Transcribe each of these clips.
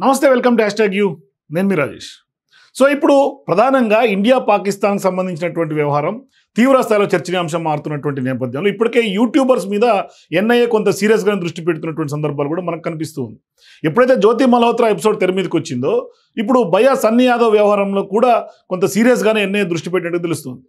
నమస్తే welcome to #you నేను మీ Rajesh. So ఇప్పుడు ప్రధానంగా ఇండియా పాకిస్తాన్ సంబంధించినటువంటి వ్యవహారం తీవ్ర స్థాయిలో చర్చనీయాంశం మారుతున్నటువంటి నేపథ్యంలో ఇప్పటికే యూట్యూబర్స్ మీద ఎన్ఐఏ కొంత సీరియస్గా దృష్టి పెడుతున్నటువంటి సందర్భాలు కూడా మనకు కనిపిస్తూ ఉంది. ఎప్పుడైతే జ్యోతి మల్హోత్రా ఎపిసోడ్ తెర మీదకి వచ్చిందో ఇప్పుడు భయ్యా సన్నీ యాదవ్ వ్యవహారంలో కూడా కొంత సీరియస్గానే ఎన్ఐఏ దృష్టి పెట్టినట్టు తెలుస్తుంది.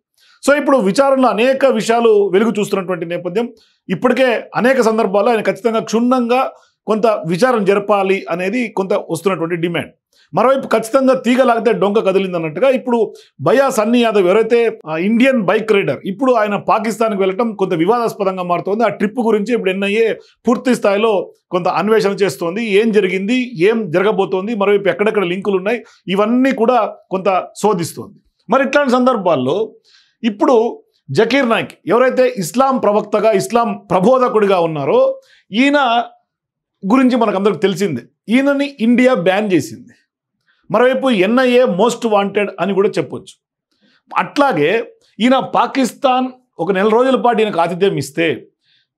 సో ఇప్పుడు విచారణలో అనేక విషయాలు వెలుగు చూస్తున్నటువంటి నేపథ్యం ఇప్పటికే అనేక సందర్భాల్లో ఆయన ఖచ్చితంగా క్షుణ్ణంగా కొంత విచారణ జరపాలి అనేది కొంత వస్తున్నటువంటి డిమాండ్. మరోవైపు ఖచ్చితంగా తీగలాగితే డొంక కదిలింది అన్నట్టుగా ఇప్పుడు భయ్యా సన్నీ యాదవ్ ఎవరైతే ఇండియన్ బైక్ రైడర్ ఇప్పుడు ఆయన పాకిస్తాన్కి వెళ్ళటం కొంత వివాదాస్పదంగా మారుతోంది. ఆ ట్రిప్ గురించి ఇప్పుడు ఎన్ఐఏ పూర్తి స్థాయిలో కొంత అన్వేషణ చేస్తోంది. ఏం జరిగింది, ఏం జరగబోతోంది, మరోవైపు ఎక్కడెక్కడ లింకులు ఉన్నాయి, ఇవన్నీ కూడా కొంత శోధిస్తోంది. మరి ఇట్లాంటి సందర్భాల్లో ఇప్పుడు జకీర్ నాయక్ ఎవరైతే ఇస్లాం ప్రవక్తగా ఇస్లాం ప్రబోధకుడిగా ఉన్నారో ఈయన గురించి మనకు అందరికి తెలిసిందే. ఈయనని ఇండియా బ్యాన్ చేసింది. మరోవైపు ఎన్ఐఏ మోస్ట్ వాంటెడ్ అని కూడా చెప్పొచ్చు. అట్లాగే ఈయన పాకిస్తాన్ ఒక నెల రోజుల పాటు ఈయనకు ఆతిథ్యం ఇస్తే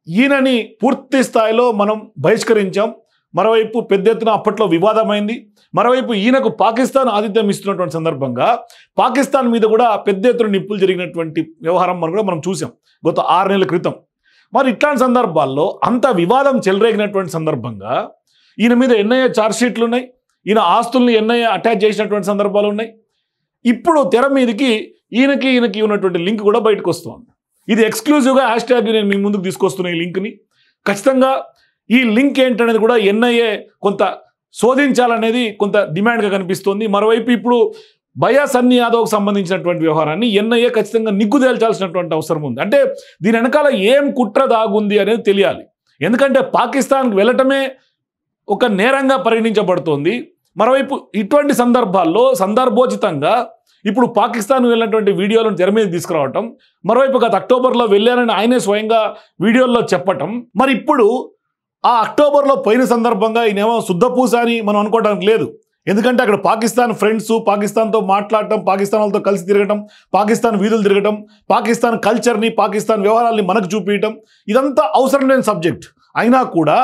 ఈయనని పూర్తి స్థాయిలో మనం బహిష్కరించాం. మరోవైపు పెద్ద ఎత్తున అప్పట్లో వివాదమైంది. మరోవైపు ఈయనకు పాకిస్తాన్ ఆతిథ్యం ఇస్తున్నటువంటి సందర్భంగా పాకిస్తాన్ మీద కూడా పెద్ద ఎత్తున నిప్పులు జరిగినటువంటి వ్యవహారం మనం చూసాం గత 6 నెలల క్రితం. మరి ఇట్లాంటి సందర్భాల్లో అంత వివాదం చెలరేగినటువంటి సందర్భంగా ఈయన మీద ఎన్ఐఏ ఛార్జ్షీట్లు ఉన్నాయి. ఈయన ఆస్తుల్ని ఎన్ఐఏ అటాచ్ చేసినటువంటి సందర్భాలు ఉన్నాయి. ఇప్పుడు తెర మీదకి ఈయనకి ఉన్నటువంటి లింక్ కూడా బయటకు వస్తుంది. ఇది ఎక్స్క్లూజివ్గా #, నేను మీ ముందుకు తీసుకొస్తున్న ఈ లింక్ని ఖచ్చితంగా ఈ లింక్ ఏంటనేది కూడా ఎన్ఐఏ కొంత శోధించాలనేది కొంత డిమాండ్గా కనిపిస్తోంది. మరోవైపు ఇప్పుడు భయ్యా సన్నీ యాదవ్కి సంబంధించినటువంటి వ్యవహారాన్ని ఎన్ఐఏ ఖచ్చితంగా నిగ్గు తేల్చాల్సినటువంటి అవసరం ఉంది. అంటే దీని వెనకాల ఏం కుట్ర దాగుంది అనేది తెలియాలి. ఎందుకంటే పాకిస్తాన్కి వెళ్ళటమే ఒక నేరంగా పరిగణించబడుతోంది. మరోవైపు ఇటువంటి సందర్భాల్లో సందర్భోచితంగా ఇప్పుడు పాకిస్తాన్ వెళ్ళినటువంటి వీడియోలను తెర మీద తీసుకురావటం, మరోవైపు గత అక్టోబర్లో వెళ్ళానని ఆయనే స్వయంగా వీడియోల్లో చెప్పటం, మరి ఇప్పుడు ఆ అక్టోబర్లో పోయిన సందర్భంగా ఈయనేమో శుద్ధపూస అని మనం అనుకోవడానికి లేదు. ఎందుకంటే అక్కడ పాకిస్తాన్ ఫ్రెండ్స్, పాకిస్తాన్తో మాట్లాడటం, పాకిస్తాన్ వాళ్ళతో కలిసి తిరగటం, పాకిస్తాన్ వీధులు తిరగటం, పాకిస్తాన్ కల్చర్ని, పాకిస్తాన్ వ్యవహారాల్ని మనకు చూపించడం, ఇదంతా అవసరం లేని సబ్జెక్ట్. అయినా కూడా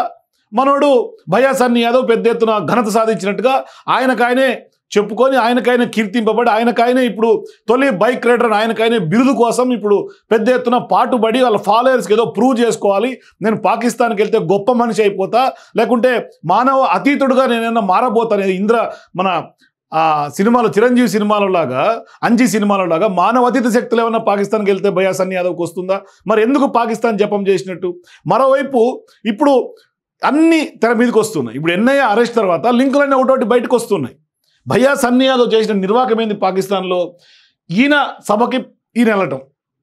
మనోడు భయ్యా సన్నీ యాదవ్ పెద్ద ఎత్తున ఘనత సాధించినట్టుగా ఆయనకాయనే చెప్పుకొని ఆయనకైనా కీర్తింపబడి ఆయనకైనా ఇప్పుడు తొలి బైక్ రైడర్ ఆయనకైనా బిరుదు కోసం ఇప్పుడు పెద్ద ఎత్తున పాటుబడి వాళ్ళ ఫాలోయర్స్కి ఏదో ప్రూవ్ చేసుకోవాలి, నేను పాకిస్తాన్కి వెళ్తే గొప్ప మనిషి అయిపోతా, లేకుంటే మానవ అతీతుడుగా నేనైనా మారబోతాను. మన సినిమాలో చిరంజీవి సినిమాలో లాగా, అంజీ సినిమాలో లాగా మానవ అతీత శక్తులు ఏమన్నా పాకిస్తాన్కి వెళ్తే భయ్యా సన్నీ యాదవ్కి వస్తుందా? మరి ఎందుకు పాకిస్తాన్ జపం చేసినట్టు? మరోవైపు ఇప్పుడు అన్ని తెర మీదకి వస్తున్నాయి. ఇప్పుడు ఎన్ఐఏ అరెస్ట్ తర్వాత లింకులన్నీ ఒకటి బయటకు వస్తున్నాయి. భయ్యా సన్నీ యాదవ్ చేసిన నిర్వాకమైంది పాకిస్తాన్లో. ఈయన సభకి ఈయన వెళ్ళటం,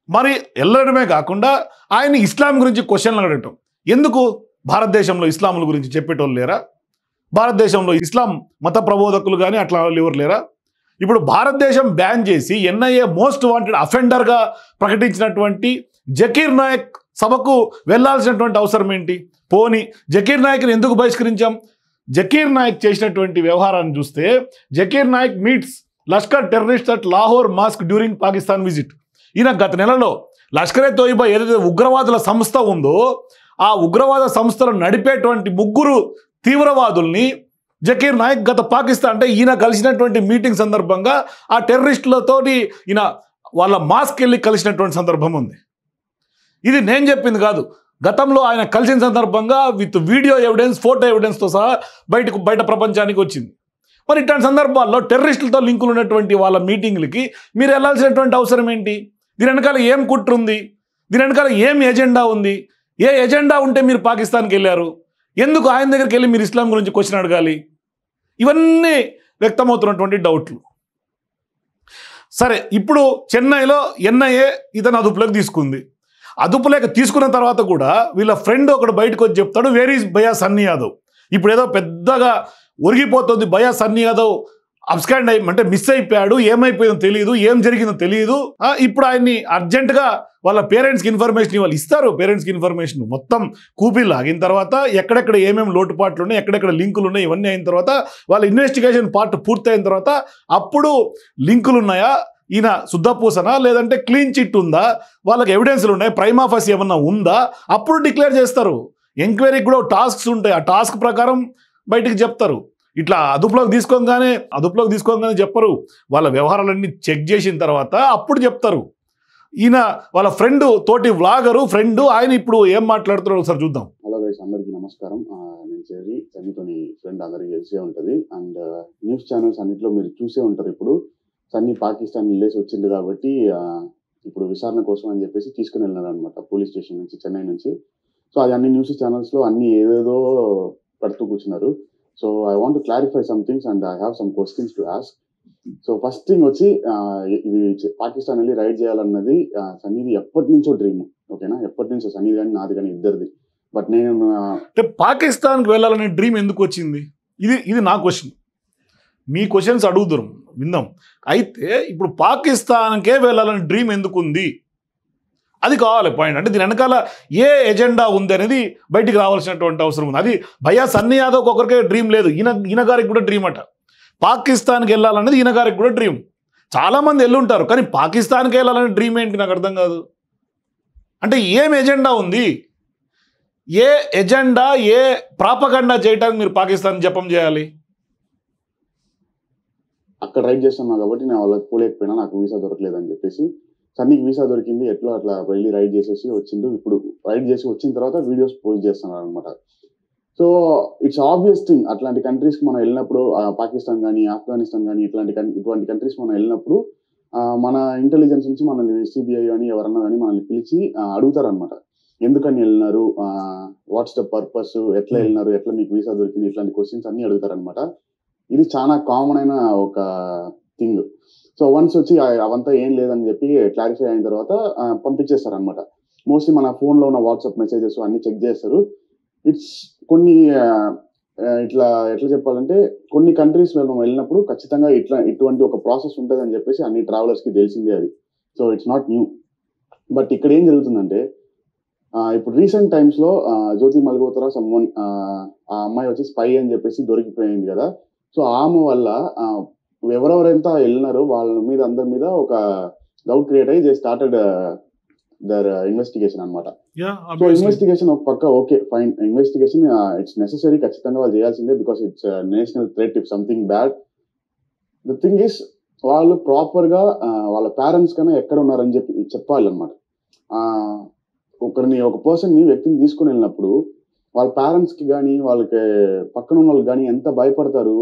మరి వెళ్ళడమే కాకుండా ఆయన ఇస్లాం గురించి క్వశ్చన్లు అడగటం. ఎందుకు? భారతదేశంలో ఇస్లాముల గురించి చెప్పేటోళ్ళు లేరా? భారతదేశంలో ఇస్లాం మత ప్రబోధకులు కానీ అట్లా ఎవరు లేరా? ఇప్పుడు భారతదేశం బ్యాన్ చేసి ఎన్ఐఏ మోస్ట్ వాంటెడ్ అఫెండర్గా ప్రకటించినటువంటి జకీర్ నాయక్ సభకు వెళ్లాల్సినటువంటి అవసరం ఏంటి? పోని జకీర్ నాయక్ని ఎందుకు బహిష్కరించాం? జకీర్ నాయక్ చేసినటువంటి వ్యవహారాన్ని చూస్తే Zakir Naik meets Lashkar terrorist at Lahore mosque during Pakistan visit. ఈయన గత నెలలో లష్కర్-e-తోయిబా ఏదైతే ఉగ్రవాదుల సంస్థ ఉందో ఆ ఉగ్రవాద సంస్థలు నడిపేటువంటి 3 తీవ్రవాదుల్ని జకీర్ నాయక్ గత పాకిస్తాన్ అంటే ఈయన కలిసినటువంటి మీటింగ్ సందర్భంగా ఆ టెర్రరిస్టులతోటి ఈయన వాళ్ళ మాస్క్ వెళ్ళి కలిసినటువంటి సందర్భం ఉంది. ఇది నేను చెప్పింది కాదు. గతంలో ఆయన కలిసిన సందర్భంగా విత్ వీడియో ఎవిడెన్స్, ఫోటో ఎవిడెన్స్తో సహా బయట ప్రపంచానికి వచ్చింది. మరి ఇట్లాంటి సందర్భాల్లో టెర్రరిస్టులతో లింకులు ఉన్నటువంటి వాళ్ళ మీటింగ్లకి మీరు వెళ్ళాల్సినటువంటి అవసరం ఏంటి? దీని వెనకాల ఏం కుట్ర ఉంది? దీని వెనకాల ఏం ఎజెండా ఉంది? ఏ ఎజెండా ఉంటే మీరు పాకిస్తాన్కి వెళ్ళారు? ఎందుకు ఆయన దగ్గరికి వెళ్ళి మీరు ఇస్లాం గురించి క్వశ్చన్ అడగాలి? ఇవన్నీ వ్యక్తమవుతున్నటువంటి డౌట్లు. సరే, ఇప్పుడు చెన్నైలో ఎన్ఐఏ ఇతను అదుపులోకి తీసుకుంది. అదుపులోకి తీసుకున్న తర్వాత కూడా వీళ్ళ ఫ్రెండ్ ఒకడు బయటకు వచ్చి చెప్తాడు, వేర్ ఈజ్ భయ్యా సన్నీ యాదవ్. ఇప్పుడు ఏదో పెద్దగా ఒరిగిపోతుంది, భయ్యా సన్నీ యాదవ్ అబ్స్కాండ్ అంటే మిస్ అయిపోయాడు, ఏమైపోయిందో తెలియదు, ఏం జరిగిందో తెలియదు. ఇప్పుడు ఆయన్ని అర్జెంటుగా వాళ్ళ పేరెంట్స్కి ఇన్ఫర్మేషన్ ఇవ్వాలి. ఇస్తారు పేరెంట్స్కి ఇన్ఫర్మేషన్ మొత్తం కూపీలు ఆగిన తర్వాత, ఎక్కడెక్కడ ఏమేమి లోటుపాట్లు ఉన్నాయి, ఎక్కడెక్కడ లింకులు ఉన్నాయి, ఇవన్నీ అయిన తర్వాత వాళ్ళ ఇన్వెస్టిగేషన్ పార్ట్ పూర్తయిన తర్వాత అప్పుడు లింకులు ఉన్నాయా, ఈయన శుద్ధపూసనా లేదంటే క్లీన్ చిట్ ఉందా, వాళ్ళకి ఎవిడెన్స్లు ఉన్నాయి, ప్రైమా ఫసి ఏమన్నా ఉందా, అప్పుడు డిక్లేర్ చేస్తారు. ఎంక్వైరీకి కూడా టాస్క్స్ ఉంటాయి. ఆ టాస్క్ ప్రకారం బయటికి చెప్తారు. ఇట్లా అదుపులోకి తీసుకోగానే చెప్పరు. వాళ్ళ వ్యవహారాలన్నీ చెక్ చేసిన తర్వాత అప్పుడు చెప్తారు. ఈయన వాళ్ళ ఫ్రెండ్ తోటి వ్లాగరు ఫ్రెండ్ ఆయన ఇప్పుడు ఏం మాట్లాడుతున్నాడు ఒకసారి చూద్దాం. హలో గైస్, అందరికీ నమస్కారం. నేను సన్నీతోని ఫ్రెండ్, అందరికీ తెలిసే ఉంటుంది. అండ్ న్యూస్ ఛానల్స్ అన్నింటిలో మీరు చూసే ఉంటారు. ఇప్పుడు సన్నీ పాకిస్తాన్ వెళ్ళేసి వచ్చింది కాబట్టి ఇప్పుడు విచారణ కోసం అని చెప్పేసి తీసుకుని వెళ్ళినారు అనమాట పోలీస్ స్టేషన్ నుంచి, చెన్నై నుంచి. సో అది అన్ని న్యూస్ ఛానల్స్లో అన్ని ఏదేదో పెడుతూ కూర్చున్నారు. So I want to clarify some things and I have some questions to ask. So first thing వచ్చి, ఇది పాకిస్తాన్ వెళ్ళి రైడ్ చేయాలన్నది సన్నీది ఎప్పటి నుంచో డ్రీమ్. ఓకేనా, ఎప్పటి నుంచో సన్నీది కానీ నాది కానీ ఇద్దరిది. బట్ నేను పాకిస్తాన్కి వెళ్ళాలనే డ్రీమ్ ఎందుకు వచ్చింది? ఇది నా క్వశ్చన్. మీ క్వశ్చన్స్ అడుగుతారు, విందాం. అయితే ఇప్పుడు పాకిస్తాన్కే వెళ్ళాలనే డ్రీమ్ ఎందుకు ఉంది, అది కావాలి పాయింట్. అంటే దీని వెనకాల ఏ ఎజెండా ఉంది అనేది బయటికి రావాల్సినటువంటి అవసరం ఉంది. అది భయ్యా సన్నీ యాదవ్ ఒకరికే డ్రీమ్ లేదు, ఈయన గారికి కూడా డ్రీమ్ అట. పాకిస్తాన్కి వెళ్ళాలనేది ఈయన గారికి కూడా డ్రీమ్. చాలామంది వెళ్ళుంటారు, కానీ పాకిస్తాన్కి వెళ్ళాలనే డ్రీమ్ ఏంటి నాకు అర్థం కాదు. అంటే ఏం ఎజెండా ఉంది? ఏ ఎజెండా, ఏ ప్రాపగండా చేయడానికి మీరు పాకిస్తాన్ జపం చేయాలి? అక్కడ రైడ్ చేస్తున్నా కాబట్టి నేను వాళ్ళకి పోలేకపోయినా, నాకు వీసా దొరకలేదని చెప్పేసి. సన్నీకి వీసా దొరికింది, ఎట్లా అట్లా వెళ్ళి రైడ్ చేసేసి వచ్చిండు. ఇప్పుడు రైడ్ చేసి వచ్చిన తర్వాత వీడియోస్ పోస్ట్ చేస్తున్నారు అనమాట. సో ఇట్స్ ఆబ్వియస్ థింగ్, అట్లాంటి కంట్రీస్కి మనం వెళ్ళినప్పుడు, పాకిస్తాన్ కానీ ఆఫ్ఘనిస్తాన్ కానీ ఇటువంటి కంట్రీస్ మనం వెళ్ళినప్పుడు మన ఇంటెలిజెన్స్ నుంచి మనల్ని సిబిఐ కానీ ఎవరన్నా కానీ మనల్ని పిలిచి అడుగుతారనమాట, ఎందుకని వెళ్ళినారు, వాట్స్ ద పర్పస్, ఎట్లా వెళ్ళినారు, ఎట్లా మీకు వీసా దొరికింది, ఇట్లాంటి క్వశ్చన్స్ అన్ని అడుగుతారనమాట. ఇది చాలా కామన్ అయిన ఒక థింగ్. సో వన్స్ వచ్చి అవంతా ఏం లేదని చెప్పి క్లారిఫై అయిన తర్వాత పంపించేస్తారు అనమాట. మోస్ట్లీ మన ఫోన్లో ఉన్న వాట్సాప్ మెసేజెస్ అన్ని చెక్ చేస్తారు. ఇట్స్ కొన్ని ఎట్లా చెప్పాలంటే, కొన్ని కంట్రీస్ మనం వెళ్ళినప్పుడు ఖచ్చితంగా ఇటువంటి ఒక ప్రాసెస్ ఉంటుంది అని చెప్పేసి అన్ని ట్రావెలర్స్కి తెలిసిందే అది. So it's not new. But ఇక్కడ ఏం జరుగుతుందంటే, ఇప్పుడు రీసెంట్ టైమ్స్లో జ్యోతి మల్హోత్రా సమ్వన్, ఆ అమ్మాయి వచ్చి స్పై అని చెప్పేసి దొరికిపోయింది కదా. సో ఆమె వల్ల ఎవరెవరైతే వెళ్ళినారో వాళ్ళ మీద అందరి మీద ఒక డౌట్ క్రియేట్ అయ్యి దే స్టార్టెడ్ దర్ ఇన్వెస్టిగేషన్ అనమాట. సో ఇన్వెస్టిగేషన్ ఒక పక్క okay fine, investigation it's necessary, ఖచ్చితంగా వాళ్ళు చేయాల్సిందే, because it's national threat if something bad. The thing is, వాళ్ళు ప్రాపర్గా వాళ్ళ పేరెంట్స్ కన్నా ఎక్కడ ఉన్నారని చెప్పాలన్నమాట. ఒక పర్సన్ని, వ్యక్తిని తీసుకుని వెళ్ళినప్పుడు వాళ్ళ పేరెంట్స్కి కానీ వాళ్ళకి పక్కన ఉన్న వాళ్ళకి కానీ ఎంత భయపడతారు.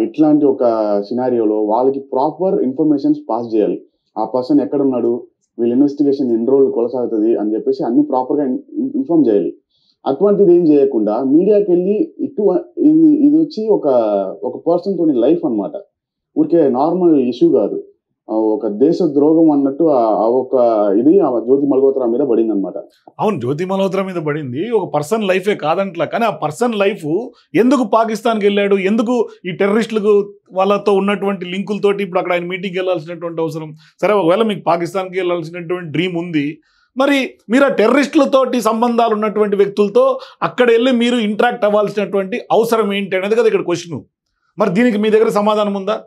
ఇట్లాంటి ఒక సినారియోలో వాళ్ళకి ప్రాపర్ ఇన్ఫర్మేషన్స్ పాస్ చేయాలి. ఆ పర్సన్ ఎక్కడ ఉన్నాడు, వీళ్ళ ఇన్వెస్టిగేషన్ ఎన్ని రోజులు కొనసాగుతుంది అని చెప్పేసి అన్ని ప్రాపర్గా ఇన్ఫార్మ్ చేయాలి. అటువంటిది ఏం చేయకుండా మీడియాకి వెళ్ళి ఇది వచ్చి ఒక పర్సన్ తోని లైఫ్ అనమాట. ఊరికే నార్మల్ ఇష్యూ కాదు, ఒక దేశ ద్రోహం అన్నట్టు ఒక ఇది జ్యోతి మల్హోత్రా మీద పడింది అనమాట. అవును, జ్యోతి మల్హోత్రా మీద పడింది, ఒక పర్సన్ లైఫే కాదంట్లా. కానీ ఆ పర్సన్ లైఫ్ ఎందుకు పాకిస్తాన్కి వెళ్ళాడు, ఎందుకు ఈ టెర్రరిస్టులకు వాళ్ళతో ఉన్నటువంటి లింకులతోటి ఇప్పుడు అక్కడ ఆయన మీటింగ్కి వెళ్ళాల్సినటువంటి అవసరం? సరే, ఒకవేళ మీకు పాకిస్తాన్కి వెళ్ళాల్సినటువంటి డ్రీమ్ ఉంది, మరి మీరు ఆ టెర్రరిస్టులతోటి సంబంధాలు ఉన్నటువంటి వ్యక్తులతో అక్కడ వెళ్ళి మీరు ఇంటరాక్ట్ అవ్వాల్సినటువంటి అవసరం ఏంటి అనేది కదా ఇక్కడ క్వశ్చన్. మరి దీనికి మీ దగ్గర సమాధానం ఉందా?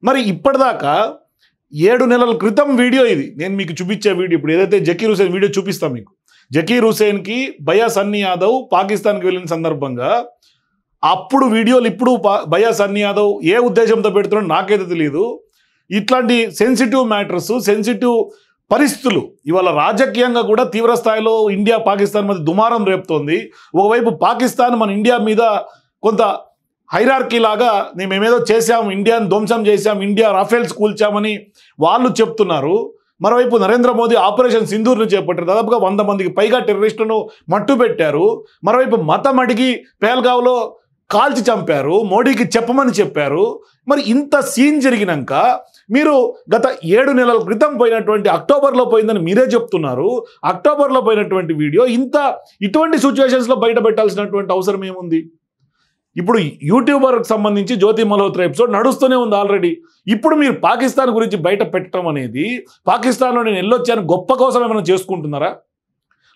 మరి ఇప్పటిదాకా 7 నెలల క్రితం వీడియో ఇది, నేను మీకు చూపించే వీడియో. ఇప్పుడు ఏదైతే జకీర్ హుసేన్ వీడియో చూపిస్తాం మీకు, జకీర్ హుసేన్కి భయ్యా సన్నీ యాదవ్ పాకిస్తాన్కి వెళ్ళిన సందర్భంగా అప్పుడు వీడియోలు, ఇప్పుడు భయ్యా సన్నీ యాదవ్ ఏ ఉద్దేశంతో పెడుతున్నాడో నాకైతే తెలియదు. ఇట్లాంటి సెన్సిటివ్ మ్యాటర్స్, సెన్సిటివ్ పరిస్థితులు ఇవాళ రాజకీయంగా కూడా తీవ్ర స్థాయిలో ఇండియా పాకిస్తాన్ మధ్య దుమారం రేపుతోంది. ఒకవైపు పాకిస్తాన్ మన ఇండియా మీద కొంత హైరార్కీ లాగా మేమేదో చేశాం, ఇండియాను ధ్వంసం చేశాం, ఇండియా రాఫెల్స్ కూల్చామని వాళ్ళు చెప్తున్నారు. మరోవైపు నరేంద్ర మోదీ ఆపరేషన్ సింధూర్ను చేపట్టారు, దాదాపుగా 100 మందికి పైగా టెర్రరిస్టులను మట్టుబెట్టారు. మరోవైపు మతం అడిగి పేల్గావ్లో కాల్చి చంపారు, మోడీకి చెప్పమని చెప్పారు. మరి ఇంత సీన్ జరిగినాక మీరు గత 7 నెలల క్రితం పోయినటువంటి అక్టోబర్లో పోయిందని మీరే చెప్తున్నారు. అక్టోబర్లో పోయినటువంటి వీడియో ఇటువంటి సిచ్యువేషన్స్లో బయట పెట్టాల్సినటువంటి అవసరం ఏముంది? ఇప్పుడు యూట్యూబర్కి సంబంధించి జ్యోతి మల్హోత్రా ఎపిసోడ్ నడుస్తూనే ఉంది ఆల్రెడీ. ఇప్పుడు మీరు పాకిస్తాన్ గురించి బయట పెట్టడం అనేది, పాకిస్తాన్లో నేను వెళ్ళొచ్చాను గొప్ప కోసం ఏమైనా చేసుకుంటున్నారా,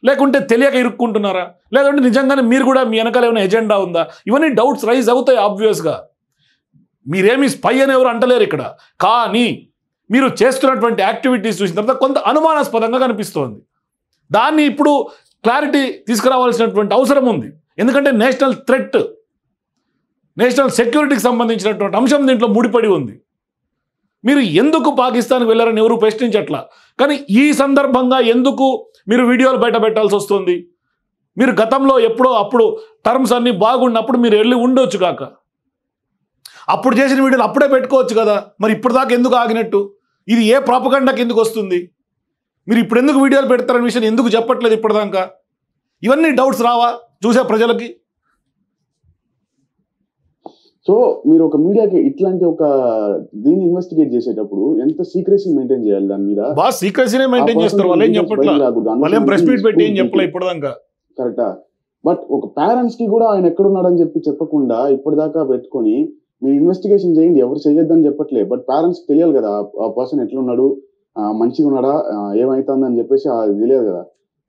లేకుంటే తెలియక ఇరుక్కుంటున్నారా, లేదంటే నిజంగానే మీరు కూడా మీ వెనకాల ఏమైనా ఎజెండా ఉందా? ఇవన్నీ డౌట్స్ రైజ్ అవుతాయి ఆబ్వియస్గా. మీరేమి స్పై అని ఎవరు అంటలేరు ఇక్కడ, కానీ మీరు చేస్తున్నటువంటి యాక్టివిటీస్ చూసిన తర్వాత కొంత అనుమానాస్పదంగా కనిపిస్తోంది. దాన్ని ఇప్పుడు క్లారిటీ తీసుకురావాల్సినటువంటి అవసరం ఉంది. ఎందుకంటే నేషనల్ థ్రెట్, నేషనల్ సెక్యూరిటీకి సంబంధించినటువంటి అంశం దీంట్లో ముడిపడి ఉంది. మీరు ఎందుకు పాకిస్తాన్కి వెళ్ళారని ఎవరు ప్రశ్నించట్లా. కానీ ఈ సందర్భంగా ఎందుకు మీరు వీడియోలు బయట పెట్టాల్సి వస్తుంది? మీరు గతంలో ఎప్పుడో అప్పుడు టర్మ్స్ అన్నీ బాగున్నప్పుడు మీరు వెళ్ళి ఉండొచ్చు కాక, అప్పుడు చేసిన వీడియోలు అప్పుడే పెట్టుకోవచ్చు కదా. మరి ఇప్పుడు దాకా ఎందుకు ఆగినట్టు? ఇది ఏ ప్రాపగండాకి ఎందుకు వస్తుంది? మీరు ఇప్పుడు ఎందుకు వీడియోలు పెడతారనే విషయం ఎందుకు చెప్పట్లేదు ఇప్పటిదాకా? ఇవన్నీ డౌట్స్ రావా చూసే ప్రజలకి? సో మీరు ఒక మీడియాకి ఇట్లాంటి ఒక దీన్ని ఇన్వెస్టిగేట్ చేసేటప్పుడు ఎంత సీక్రెసీ మెయింటైన్ చేయాలి దాని మీద? బాగా సీక్రెసీనే మెయింటైన్ చేస్తారు. వాళ్ళు ఏం చెప్పట్లా, వాళ్ళు ఏం ప్రెస్ మీట్ పెట్టి ఏం చెప్పలే ఇప్పటిదాకా. కరెక్టా? బట్ ఒక పేరెంట్స్ కి కూడా ఆయన ఎక్కడున్నాడని చెప్పకుండా ఇప్పటిదాకా పెట్టుకొని మీరు ఇన్వెస్టిగేషన్ చేయండి, ఎవరు చేయొద్దని చెప్పట్లే. బట్ పేరెంట్స్ తెలియాలి కదా ఆ పర్సన్ ఎట్లున్నాడు, మంచిగా ఉన్నాడా, ఏమైతుందని చెప్పేసి అది తెలియదు కదా.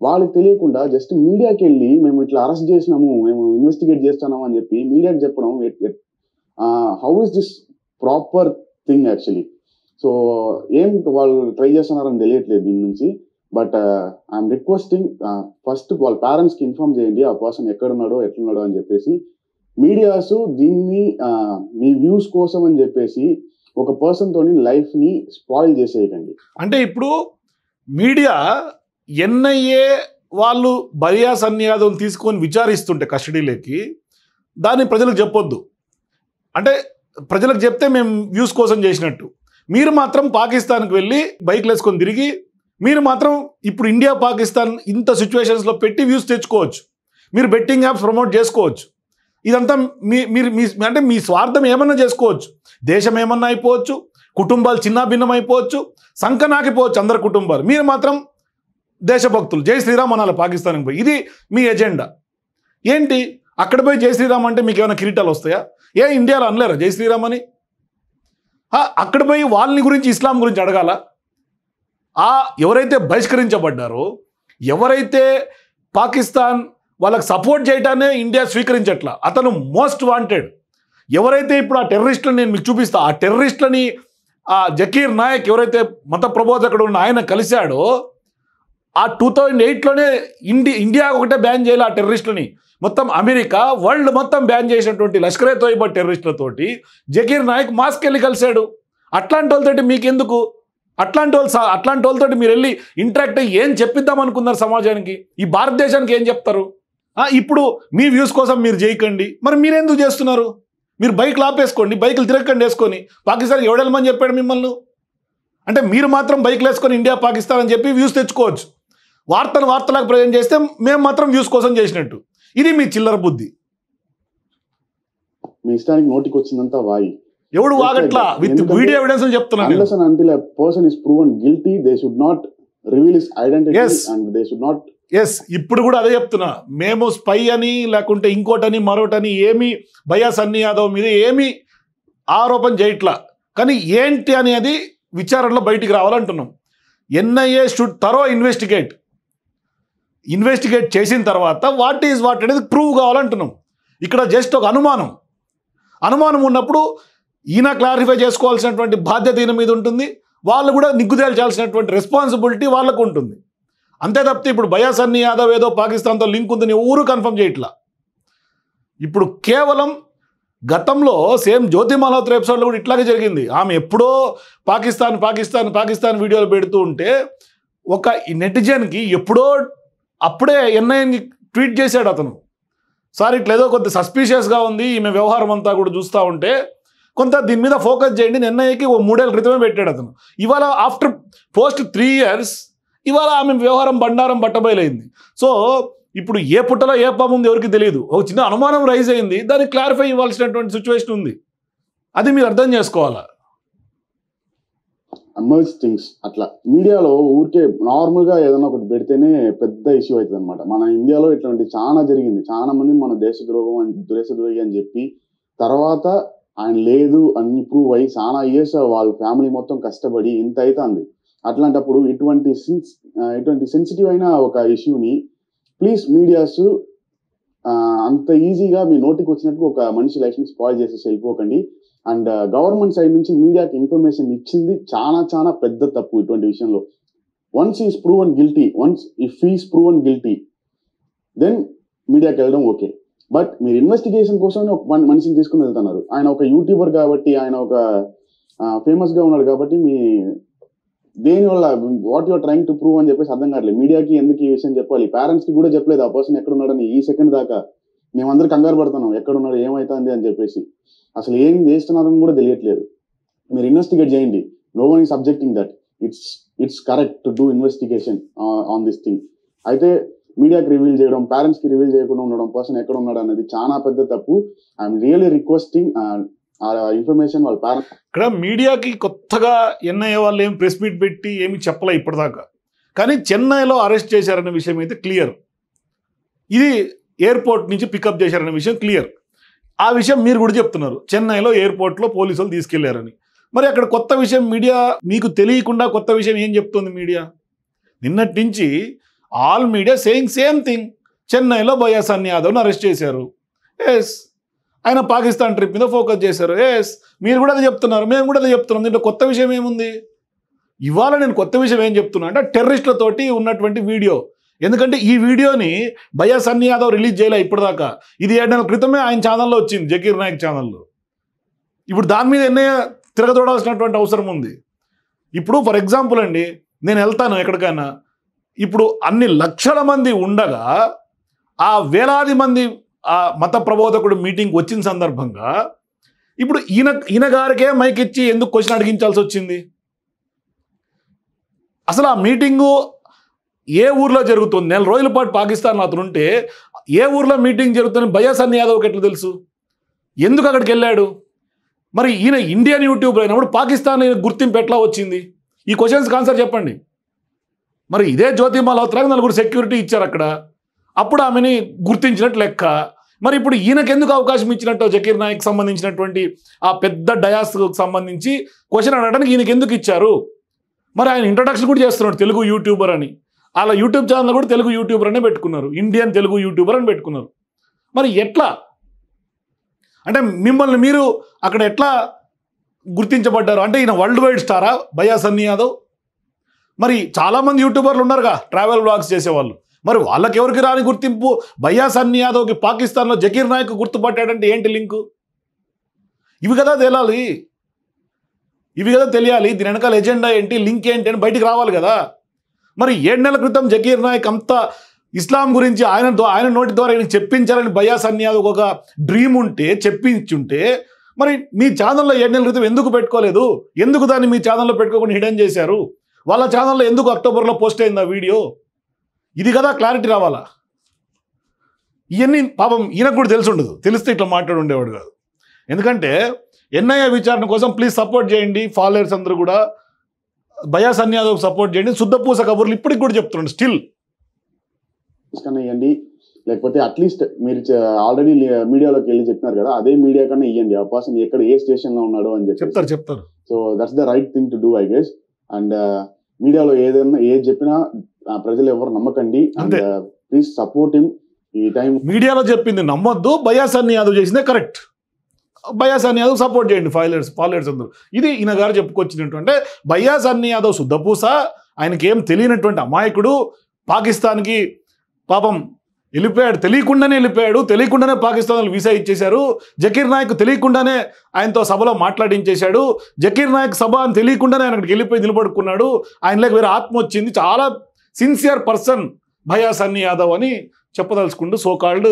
వాళ్ళకి తెలియకుండా జస్ట్ మీడియాకి వెళ్ళి మేము ఇట్లా అరెస్ట్ చేసినాము, మేము ఇన్వెస్టిగేట్ చేస్తున్నాము అని చెప్పి మీడియాకి చెప్పడం, how is this proper thing actually? So ఏం వాళ్ళు ట్రై చేస్తున్నారని తెలియట్లేదు దీని నుంచి. బట్ ఐఎమ్ రిక్వెస్టింగ్, ఫస్ట్ వాళ్ళ పేరెంట్స్ కి ఇన్ఫార్మ్ చేయండి ఆ పర్సన్ ఎక్కడున్నాడో ఎట్లున్నాడో అని చెప్పేసి. మీడియాస్ దీన్ని మీ వ్యూస్ కోసం అని చెప్పేసి ఒక పర్సన్ తోని లైఫ్ ని స్పాయిల్ చేసేయకండి. అంటే ఇప్పుడు మీడియా ఎన్ఐఏ వాళ్ళు బరియా సన్యాదం తీసుకొని విచారిస్తుంటే కస్టడీలోకి, దాన్ని ప్రజలకు చెప్పొద్దు. అంటే ప్రజలకు చెప్తే మేము వ్యూస్ కోసం చేసినట్టు. మీరు మాత్రం పాకిస్తాన్కి వెళ్ళి బైక్లు వేసుకొని తిరిగి మీరు మాత్రం ఇప్పుడు ఇండియా పాకిస్తాన్ ఇంత సిచ్యువేషన్స్లో పెట్టి వ్యూస్ తెచ్చుకోవచ్చు. మీరు బెట్టింగ్ యాప్స్ ప్రమోట్ చేసుకోవచ్చు. ఇదంతా మీరు అంటే మీ స్వార్థం ఏమన్నా చేసుకోవచ్చు. దేశం ఏమన్నా అయిపోవచ్చు, కుటుంబాలు చిన్నాభిన్నం అయిపోవచ్చు, సంకనాకిపోవచ్చు అందరు కుటుంబాలు. మీరు మాత్రం దేశభక్తులు, జై శ్రీరామ్ అనాలి పాకిస్తాన్కి పోయి. ఇది మీ ఎజెండా. ఏంటి అక్కడ పోయి జై శ్రీరామ్ అంటే మీకు ఏమైనా కిరీటాలు వస్తాయా? ఏ ఇండియాలో అనలేరా జై శ్రీరామ్ అని? అక్కడ పోయి వాళ్ళని గురించి, ఇస్లాం గురించి అడగాల? ఎవరైతే బహిష్కరించబడ్డారో, ఎవరైతే పాకిస్తాన్ వాళ్ళకి సపోర్ట్ చేయటానే ఇండియా స్వీకరించట్లా, అతను మోస్ట్ వాంటెడ్. ఎవరైతే ఇప్పుడు ఆ టెర్రరిస్టులను నేను మీకు చూపిస్తా, ఆ టెర్రరిస్టులని ఆ జకీర్ నాయక్ ఎవరైతే మత ప్రబోధకుడు ఉన్న ఆయన కలిశాడో, ఆ 2008లోనే ఇండియా ఒకటే బ్యాన్ చేయాలి ఆ టెర్రరిస్టులని. మొత్తం అమెరికా, వరల్డ్ మొత్తం బ్యాన్ చేసినటువంటి లష్కరే తోయిబా టెర్రరిస్టులతోటి జకీర్ నాయక్ మాస్క్ వెళ్ళి కలిశాడు. అట్లాంటి వాళ్ళతోటి మీకెందుకు? అట్లాంటి వాళ్ళతో మీరు వెళ్ళి ఇంటరాక్ట్ అయ్యి ఏం చెప్పిద్దాం అనుకున్నారు సమాజానికి? ఈ భారతదేశానికి ఏం చెప్తారు? ఇప్పుడు మీ వ్యూస్ కోసం మీరు చేయకండి, మరి మీరెందుకు చేస్తున్నారు? మీరు బైక్లు ఆపేసుకోండి, బైకులు తిరగకండి వేసుకొని. పాకిస్తాన్ ఎవడెళ్ళమని చెప్పాడు మిమ్మల్ని? అంటే మీరు మాత్రం బైక్లు వేసుకొని ఇండియా పాకిస్తాన్ అని చెప్పి వ్యూస్ తెచ్చుకోవచ్చు. వార్తలాగా ప్రజెంట్ చేస్తే మేము మాత్రం వ్యూస్ కోసం చేసినట్టు. ఇది మీ చిల్లర బుద్ధి. మీ ఇష్టానికి నోటికి వచ్చిందంతా వాయి. ఎవడు వాగట్లా, విత్ వీడియో ఎవిడెన్స్ చెప్తున్నాను. Unless and until a person is proven guilty, they should not reveal his identity. Yes. And they should not. Yes, ఇప్పుడు కూడా అదే చెప్తున్నా. మేము స్పై అని లేకుంటే ఇంకోటని మరోటని ఏమి బయా సన్నీ యాదవ్ మీద ఏమి ఆరోపణ చేయట్లా. కానీ ఏంటి అనేది విచారణలో బయటికి రావాలంటున్నాం. ఎన్ఐఏ షుడ్ థరో ఇన్వెస్టిగేట్ చేసిన తర్వాత వాట్ ఈజ్ వాట్ అనేది ప్రూవ్ కావాలంటున్నాం. ఇక్కడ జస్ట్ ఒక అనుమానం ఉన్నప్పుడు ఈయన క్లారిఫై చేసుకోవాల్సినటువంటి బాధ్యత ఈయన మీద ఉంటుంది. వాళ్ళు కూడా నిగ్గు తేల్చాల్సినటువంటి రెస్పాన్సిబిలిటీ వాళ్ళకు ఉంటుంది. అంతే తప్పితే ఇప్పుడు బయా సన్నీ యాదవ్ ఏదో పాకిస్తాన్తో లింక్ ఉందని ఎవరు కన్ఫర్మ్ చేయట్లా. ఇప్పుడు కేవలం గతంలో సేమ్ జ్యోతి మల్హోత్రా ఎపిసోడ్లో కూడా ఇట్లాగే జరిగింది. ఆమె ఎప్పుడో పాకిస్తాన్ వీడియోలు పెడుతూ ఉంటే ఒక నెటిజన్కి అప్పుడే ఎన్ఐఏని ట్వీట్ చేశాడు అతను. సార్ ఇట్లేదో కొంత సస్పీషియస్గా ఉంది ఈమె వ్యవహారం అంతా కూడా చూస్తూ ఉంటే కొంత దీని మీద ఫోకస్ చేయండి. ఎన్ఐఏకి 3 ఏళ్ళ క్రితమే పెట్టాడు అతను. ఇవాళ ఆఫ్టర్ పోస్ట్ 3 years ఇవాళ ఆమె వ్యవహారం బండారం బట్టబయలైంది. సో ఇప్పుడు ఏ పుట్టలో ఏ పాము ఉంది ఎవరికి తెలియదు. ఒక చిన్న అనుమానం రైజ్ అయింది, దాన్ని క్లారిఫై ఇవ్వాల్సినటువంటి సిచ్యువేషన్ ఉంది. అది మీరు అర్థం చేసుకోవాలా. అమర్జ్ థింగ్స్ అట్లా మీడియాలో ఊరికే నార్మల్గా ఏదైనా ఒకటి పెడితేనే పెద్ద ఇష్యూ అవుతుంది అనమాట. మన ఇండియాలో ఇట్లాంటి చాలా జరిగింది. చాలా మంది మన దేశద్రోహి అని చెప్పి తర్వాత ఆయన లేదు అన్ని ప్రూవ్ అయ్యి చాలా ఇయర్స్ వాళ్ళ ఫ్యామిలీ మొత్తం కష్టపడి ఇంత అవుతుంది. అట్లాంటప్పుడు ఇటువంటి సెన్సిటివ్ అయిన ఒక ఇష్యూని ప్లీజ్ మీడియాస్ అంత ఈజీగా మీ నోటికి వచ్చినట్టు ఒక మనిషి లైఫ్ని స్పాయిల్ చేసేసి వెళ్ళిపోకండి. అండ్ గవర్నమెంట్ సైడ్ నుంచి మీడియాకి ఇన్ఫర్మేషన్ ఇచ్చింది చాలా పెద్ద తప్పు ఇటువంటి విషయంలో. Once is proven guilty then మీడియాకి వెళ్ళడం ఓకే. బట్ మీరు ఇన్వెస్టిగేషన్ కోసం ఒక మనిషిని తీసుకుని వెళ్తున్నారు. ఆయన ఒక యూట్యూబర్ కాబట్టి, ఆయన ఒక ఫేమస్ గా ఉన్నాడు కాబట్టి మీ దేనివల్ల what your trying to prove అని చెప్పేసి అర్థం కావట్లేదు. మీడియాకి ఎందుకు ఈ విషయం చెప్పాలి? పేరెంట్స్ కి కూడా చెప్పలేదు ఆ పర్సన్ ఎక్కడ ఉన్నాడని. ఈ సెకండ్ దాకా మేమందరూ కంగారు పడుతున్నాం ఎక్కడున్నాడు ఏమైతుంది అని చెప్పేసి. అసలు ఏం చేస్తున్నారని కూడా తెలియట్లేదు. మీరు ఇన్వెస్టిగేట్ చేయండి. No one is subjecting that. It's correct to do investigation on this thing. అయితే మీడియాకి రివీల్ చేయడం, పేరెంట్స్ కి రివీల్ చేయకుండా ఉండడం, పర్సన్ ఎక్కడ ఉన్నాడు అనేది చాలా పెద్ద తప్పు. ఐఎమ్ రియల్లీ రిక్వెస్టింగ్ ఆ ఇన్ఫర్మేషన్ వాళ్ళ పేరెంట్స్. ఇక్కడ మీడియాకి కొత్తగా ఎన్ఐఏ వాళ్ళు ఏం ప్రెస్ మీట్ పెట్టి ఏమి చెప్పలే ఇప్పటిదాకా. కానీ చెన్నైలో అరెస్ట్ చేశారనే విషయం అయితే క్లియర్. ఇది ఎయిర్పోర్ట్ నుంచి పికప్ చేశారనే విషయం క్లియర్. ఆ విషయం మీరు కూడా చెప్తున్నారు, చెన్నైలో ఎయిర్పోర్ట్లో పోలీసులు తీసుకెళ్లారని. మరి అక్కడ కొత్త విషయం మీడియా మీకు తెలియకుండా కొత్త విషయం ఏం చెప్తుంది మీడియా? నిన్నటి నుంచి all media saying same thing. చెన్నైలో బయాస్ సన్నీ యాదవ్ని అరెస్ట్ చేశారు. ఎస్, ఆయన పాకిస్తాన్ ట్రిప్ మీద ఫోకస్ చేశారు. ఎస్, మీరు కూడా అదే చెప్తున్నారు, మేము కూడా అదే చెప్తున్నాం. దీంట్లో కొత్త విషయం ఏముంది? ఇవాళ నేను కొత్త విషయం ఏం చెప్తున్నా అంటే టెర్రరిస్టులతోటి ఉన్నటువంటి వీడియో. ఎందుకంటే ఈ వీడియోని బయాస్ సన్నీ యాదవ్ రిలీజ్ చేయలే ఇప్పటిదాకా. ఇది 7 నెలల క్రితమే ఆయన ఛానల్లో వచ్చింది, జకీర్ నాయక్ ఛానల్లో. ఇప్పుడు దాని మీద ఎన్నయ్య తిరగదోడాల్సినటువంటి అవసరం ఉంది. ఇప్పుడు ఫర్ ఎగ్జాంపుల్ అండి, నేను వెళ్తాను ఎక్కడికైనా, ఇప్పుడు అన్ని లక్షల మంది ఉండగా ఆ వేలాది మంది ఆ మత ప్రబోధకుడు మీటింగ్ వచ్చిన సందర్భంగా ఇప్పుడు ఈయన గారికే మైక్ ఇచ్చి ఎందుకు క్వశ్చన్ అడిగించాల్సి వచ్చింది? అసలు ఆ మీటింగు ఏ ఊర్లో జరుగుతుంది? 4 రోజుల పాటు పాకిస్తాన్లో అతను ఉంటే ఏ ఊర్లో మీటింగ్ జరుగుతుంది బయాస్ సన్నీ యాదవ్కి ఎట్లా తెలుసు? ఎందుకు అక్కడికి వెళ్ళాడు? మరి ఈయన ఇండియన్ యూట్యూబర్ అయినప్పుడు పాకిస్తాన్ గుర్తింపు ఎట్లా వచ్చింది? ఈ క్వశ్చన్స్కి ఆన్సర్ చెప్పండి. మరి ఇదే జ్యోతి మల్హోత్రాకి 4 సెక్యూరిటీ ఇచ్చారు అక్కడ, అప్పుడు ఆమెని గుర్తించినట్టు లెక్క. మరి ఇప్పుడు ఈయనకు ఎందుకు అవకాశం ఇచ్చినట్టు జకీర్ నాయక్ సంబంధించినటువంటి ఆ పెద్ద డయాస్కు సంబంధించి క్వశ్చన్ అడగడానికి ఈయనకి ఎందుకు ఇచ్చారు? మరి ఆయన ఇంట్రడక్షన్ కూడా చేస్తున్నాడు తెలుగు యూట్యూబర్ అని. అలా యూట్యూబ్ ఛానల్ కూడా తెలుగు యూట్యూబర్ అనే పెట్టుకున్నారు, ఇండియన్ తెలుగు యూట్యూబర్ అని పెట్టుకున్నారు. మరి ఎట్లా అంటే మిమ్మల్ని మీరు అక్కడ ఎట్లా గుర్తించబడ్డారు? అంటే ఈయన వరల్డ్ వైడ్ స్టారా బయాస్ సన్నీ యాదవ్? మరి చాలామంది యూట్యూబర్లు ఉన్నారుగా ట్రావెల్ వ్లాగ్స్ చేసేవాళ్ళు, మరి వాళ్ళకి ఎవరికి రాని గుర్తింపు బయాస్ సన్నీ యాదవ్కి పాకిస్తాన్లో జకీర్ నాయక్ గుర్తుపట్టాడంటే ఏంటి లింకు? ఇవి కదా తేలాలి, ఇవి కదా తెలియాలి. దీని వెనకాల ఎజెండా ఏంటి, లింక్ ఏంటి అని బయటికి రావాలి కదా. మరి 7 నెలల క్రితం జకీర్ నాయక్ అంతా ఇస్లాం గురించి ఆయన నోటి ద్వారా ఆయన చెప్పించాలని బయాస్ సన్నీ యాదవ్ ఒక డ్రీమ్ ఉంటే చెప్పించుంటే మరి మీ ఛానల్లో 7 నెలల క్రితం ఎందుకు పెట్టుకోలేదు? ఎందుకు దాన్ని మీ ఛానల్లో పెట్టుకోకుండా హిడెన్ చేశారు? వాళ్ళ ఛానల్లో ఎందుకు అక్టోబర్లో పోస్ట్ అయింది ఆ వీడియో? ఇది కదా క్లారిటీ రావాలా. ఇవన్నీ పాపం ఈయనకు కూడా తెలిసి ఉండదు, తెలిస్తే ఇట్లా మాట్లాడి ఉండేవాడు కాదు. ఎందుకంటే ఎన్ఐఏ విచారణ కోసం ప్లీజ్ సపోర్ట్ చేయండి, ఫాలోవర్స్ అందరూ కూడా బయాస్ సన్నీ యాదవ్కి సపోర్ట్ చేయండి. శుద్ధపూస కబుర్లు ఇప్పటికి కూడా చెప్తున్నాడు స్టిల్. ఇవ్వండి, లేకపోతే అట్లీస్ట్ మీరు ఆల్రెడీ మీడియాలోకి వెళ్ళి చెప్పినారు కదా, అదే మీడియా కన్నా ఇవ్వండి ఆ పర్సన్ ఎక్కడ ఏ స్టేషన్ లో ఉన్నాడో అని చెప్పి చెప్తారు. So that's the right thing to do I guess. And మీడియాలో ఏది చెప్పినా ప్రజలు ఎవరు నమ్మకండి. And please support him. ఈ టైం మీడియాలో చెప్పింది నమ్మొద్దు, బయాస్ సన్నీ యాదవ్ చేసిందే correct. Bias Sunny Yadav support చేయండి ఫాలోవర్స్ అందరూ. ఇది ఈయన గారు చెప్పుకొచ్చినట్టు. అంటే బయాస్ సన్నీ యాదవ్ శుద్ధపూస, ఆయనకి ఏం తెలియనటువంటి అమాయకుడు, పాకిస్తాన్కి పాపం వెళ్ళిపోయాడు, తెలియకుండానే పాకిస్తాన్ వీసా ఇచ్చేశారు. జకీర్ నాయక్ తెలియకుండానే ఆయనతో సభలో మాట్లాడించేశాడు. జకీర్ నాయక్ సభ అని తెలియకుండానే ఆయన అక్కడికి వెళ్ళిపోయి నిలబడుకున్నాడు. ఆయనలోకి వేరే ఆత్మ వచ్చింది. చాలా sincere person bias Sunny Yadav అని చెప్పదలుచుకుంటూ సోకాల్డ్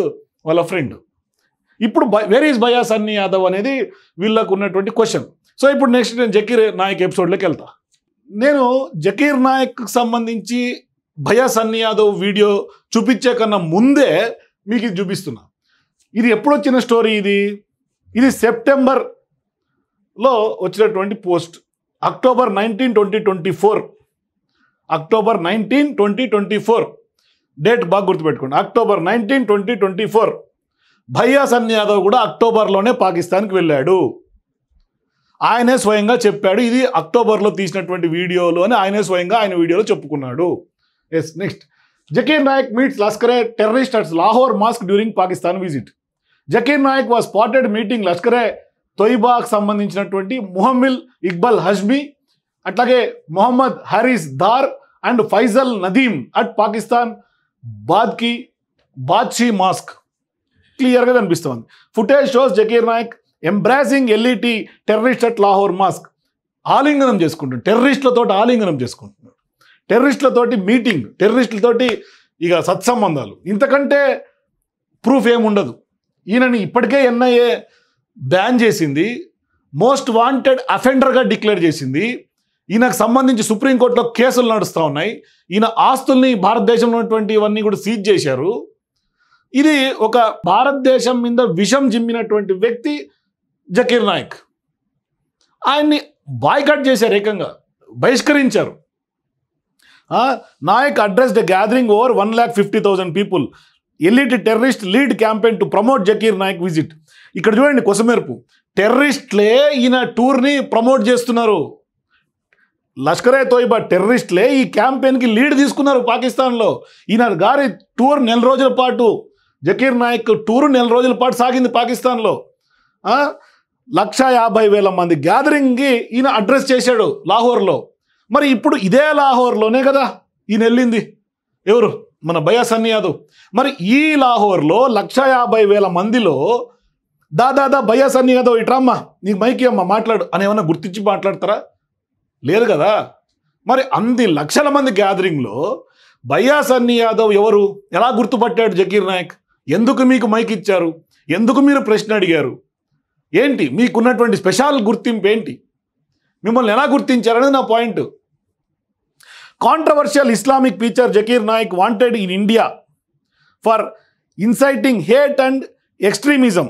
వాళ్ళ ఫ్రెండ్. ఇప్పుడు where is bias Sunny Yadav అనేది వీళ్ళకు ఉన్నటువంటి క్వశ్చన్. సో ఇప్పుడు నెక్స్ట్ నేను జకీర్ నాయక్ ఎపిసోడ్లోకి వెళ్తా. నేను జకీర్ నాయక్ సంబంధించి బయాస్ సన్నీ యాదవ్ వీడియో చూపించే కన్నా ముందే మీకు ఇది చూపిస్తున్నా. ఇది ఎప్పుడు వచ్చిన స్టోరీ? ఇది సెప్టెంబర్లో వచ్చినటువంటి పోస్ట్. అక్టోబర్ 19, 2024. అక్టోబర్ 19, 2024 డేట్ బాగా గుర్తుపెట్టుకోండి. అక్టోబర్ 19, 2024 బయాస్ సన్నీ యాదవ్ కూడా అక్టోబర్లోనే పాకిస్తాన్కి వెళ్ళాడు. ఆయనే స్వయంగా చెప్పాడు, ఇది అక్టోబర్లో తీసినటువంటి వీడియోలు అని ఆయనే స్వయంగా ఆయన వీడియోలో చెప్పుకున్నాడు. Yes, next. Zakir Naik meets Lashkar-e terrorist at Lahore mosque during Pakistan visit. Zakir Naik was spotted meeting Lashkar-e తొయిబాకు సంబంధించినటువంటి ముహమ్మిల్ ఇక్బల్ హజ్మీ, అట్లాగే Mohammad Haris Dar and Faisal Nadeem at Pakistan Badshahi mosque. క్లియర్గా కనిపిస్తుంది. Footage shows Zakir Naik embracing LET terrorist at Lahore mosque. ఆలింగనం చేసుకుంటున్నాడు, టెర్రరిస్టులతో ఆలింగనం చేసుకుంటున్నాడు, టెర్రరిస్టులతోటి మీటింగ్, టెర్రరిస్టులతోటి ఇక సత్సంబంధాలు. ఇంతకంటే ప్రూఫ్ ఏముండదు. ఈయనని ఇప్పటికే ఎన్ఐఏ బ్యాన్ చేసింది, మోస్ట్ వాంటెడ్ అఫెండర్గా డిక్లేర్ చేసింది. ఈయనకు సంబంధించి సుప్రీంకోర్టులో కేసులు నడుస్తూ ఉన్నాయి. ఈయన ఆస్తుల్ని భారతదేశంలో ఉన్నటువంటి ఇవన్నీ కూడా సీజ్ చేశారు. ఇది ఒక భారతదేశం మీద విషం జిమ్మినటువంటి వ్యక్తి జకీర్ నాయక్. ఆయన్ని బాయ్కట్ చేశారు, ఏకంగా బహిష్కరించారు. Naik addressed gathering over 1,50,000 people. Elite terrorist led campaign to promote Zakir Naik visit. ఇక్కడ చూడండి కొసమెరుపు, టెర్రరిస్ట్లే ఈయన టూర్ని ప్రమోట్ చేస్తున్నారు. లష్కరే తోయిబా టెర్రరిస్ట్లే ఈ క్యాంపెయిన్కి లీడ్ తీసుకున్నారు పాకిస్తాన్లో. ఈయన గారి టూర్ నెల రోజుల పాటు, జకీర్ నాయక్ టూర్ నెల రోజుల పాటు సాగింది పాకిస్తాన్లో. 150,000 మంది గ్యాదరింగ్కి ఈయన అడ్రస్ చేశాడు లాహోర్లో. మరి ఇప్పుడు ఇదే లాహోర్లోనే కదా ఈయన వెళ్ళింది, ఎవరు మన భయ్యా సన్నీ యాదవ్. మరి ఈ లాహోర్లో 150,000 మందిలో దాదా భయ్యా సన్నీ యాదవ్ ఇట్రామ్మా నీకు మైకి అమ్మ మాట్లాడు అని ఏమన్నా గుర్తించి మాట్లాడతారా? లేదు కదా. మరి అన్ని లక్షల మంది గ్యాదరింగ్లో భయ్యా సన్నీ యాదవ్ ఎవరు, ఎలా గుర్తుపట్టాడు జకీర్ నాయక్? ఎందుకు మీకు మైక్ ఇచ్చారు? ఎందుకు మీరు ప్రశ్న అడిగారు? ఏంటి మీకున్నటువంటి స్పెషల్ గుర్తింపు ఏంటి? మిమ్మల్ని ఎలా గుర్తించారనేది నా point. Controversial Islamic preacher Zakir Naik wanted in India for inciting hate and extremism.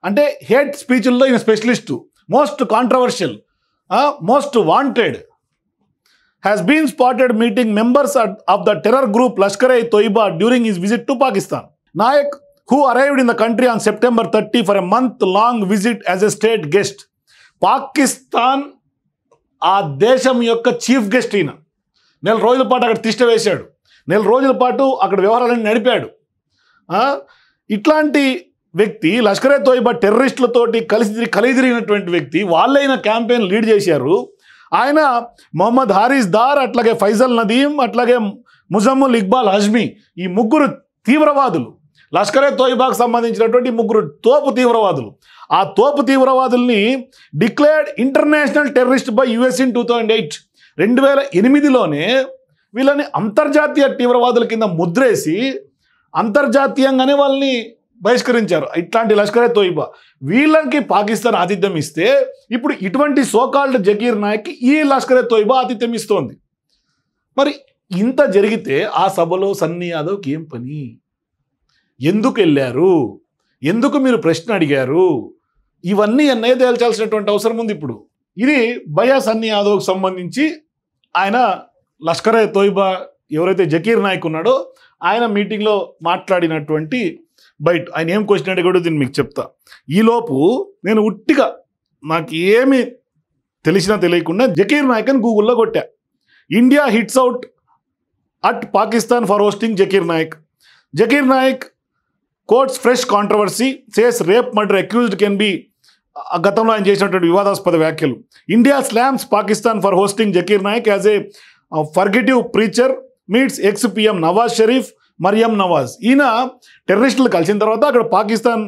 అంటే హేట్ స్పీచ్ల్లో ఈయన specialist. Most controversial, most wanted, has been spotted meeting members of the terror group Lashkar-e-Taiba during his visit to Pakistan. Naik who arrived in the country on September 30 for a month-long visit as a state guest. Pakistan ఆ దేశం యొక్క chief guest ఈయన. నెల రోజుల పాటు అక్కడ తిష్ట వేశాడు, నెల రోజుల పాటు అక్కడ వ్యవహారాలను నడిపాడు. ఇట్లాంటి వ్యక్తి లష్కర్-e-తోయిబా టెర్రరిస్టులతోటి కలిదిరిగినటువంటి వ్యక్తి, వాళ్ళైన క్యాంపెయిన్ లీడ్ చేశారు. ఆయన మొహమ్మద్ హారిస్ దార్, అట్లాగే ఫైజల్ నదీం, అట్లాగే ముజమ్ముల్ ఇక్బాల్ హజ్మీ, ఈ ముగ్గురు తీవ్రవాదులు, లష్కర్-e-తోయిబాకు సంబంధించినటువంటి ముగ్గురు తోపు తీవ్రవాదులు. ఆ తోపు తీవ్రవాదుల్ని declared international terrorist by US in 2008. 2008లోనే వీళ్ళని అంతర్జాతీయ తీవ్రవాదుల కింద ముద్రేసి అంతర్జాతీయంగానే వాళ్ళని బహిష్కరించారు. ఇట్లాంటి లష్కర్-e-తోయిబా వీళ్ళకి పాకిస్తాన్ ఆతిథ్యం ఇస్తే, ఇప్పుడు ఇటువంటి సోకాల్డ్ జకీర్ నాయక్ ఈ లష్కర్-e-తోయిబా ఆతిథ్యం ఇస్తోంది. మరి ఇంత జరిగితే ఆ సభలో సన్నీ యాదవ్కి ఏం పని? ఎందుకు వెళ్ళారు? ఎందుకు మీరు ప్రశ్న అడిగారు? ఇవన్నీ ఎన్నయ్య తేల్చాల్సినటువంటి అవసరం ఉంది ఇప్పుడు. ఇది భయ్యా సన్నీ యాదవ్కి సంబంధించి ఆయన లష్కర్-e-తోయిబా ఎవరైతే జకీర్ నాయక్ ఉన్నాడో ఆయన మీటింగ్లో మాట్లాడినటువంటి బయట ఆయన ఏం క్వశ్చన్ అడిగాడో దీన్ని మీకు చెప్తా. ఈలోపు నేను ఉట్టిగా నాకు ఏమి తెలిసినా తెలియకుండా జకీర్ నాయక్ అని గూగుల్లో కొట్టా. India hits out at Pakistan for hosting Zakir Naik. Zakir Naik courts fresh controversy, says rape murder accused can be. గతంలో ఆయన చేసినటువంటి వివాదాస్పద వ్యాఖ్యలు. India slams Pakistan for hosting Zakir Naik as a fugitive preacher meets ex PM Nawaz Sharif, Maryam Nawaz. ఈయన టెర్రరిస్టులు కలిసిన తర్వాత అక్కడ పాకిస్తాన్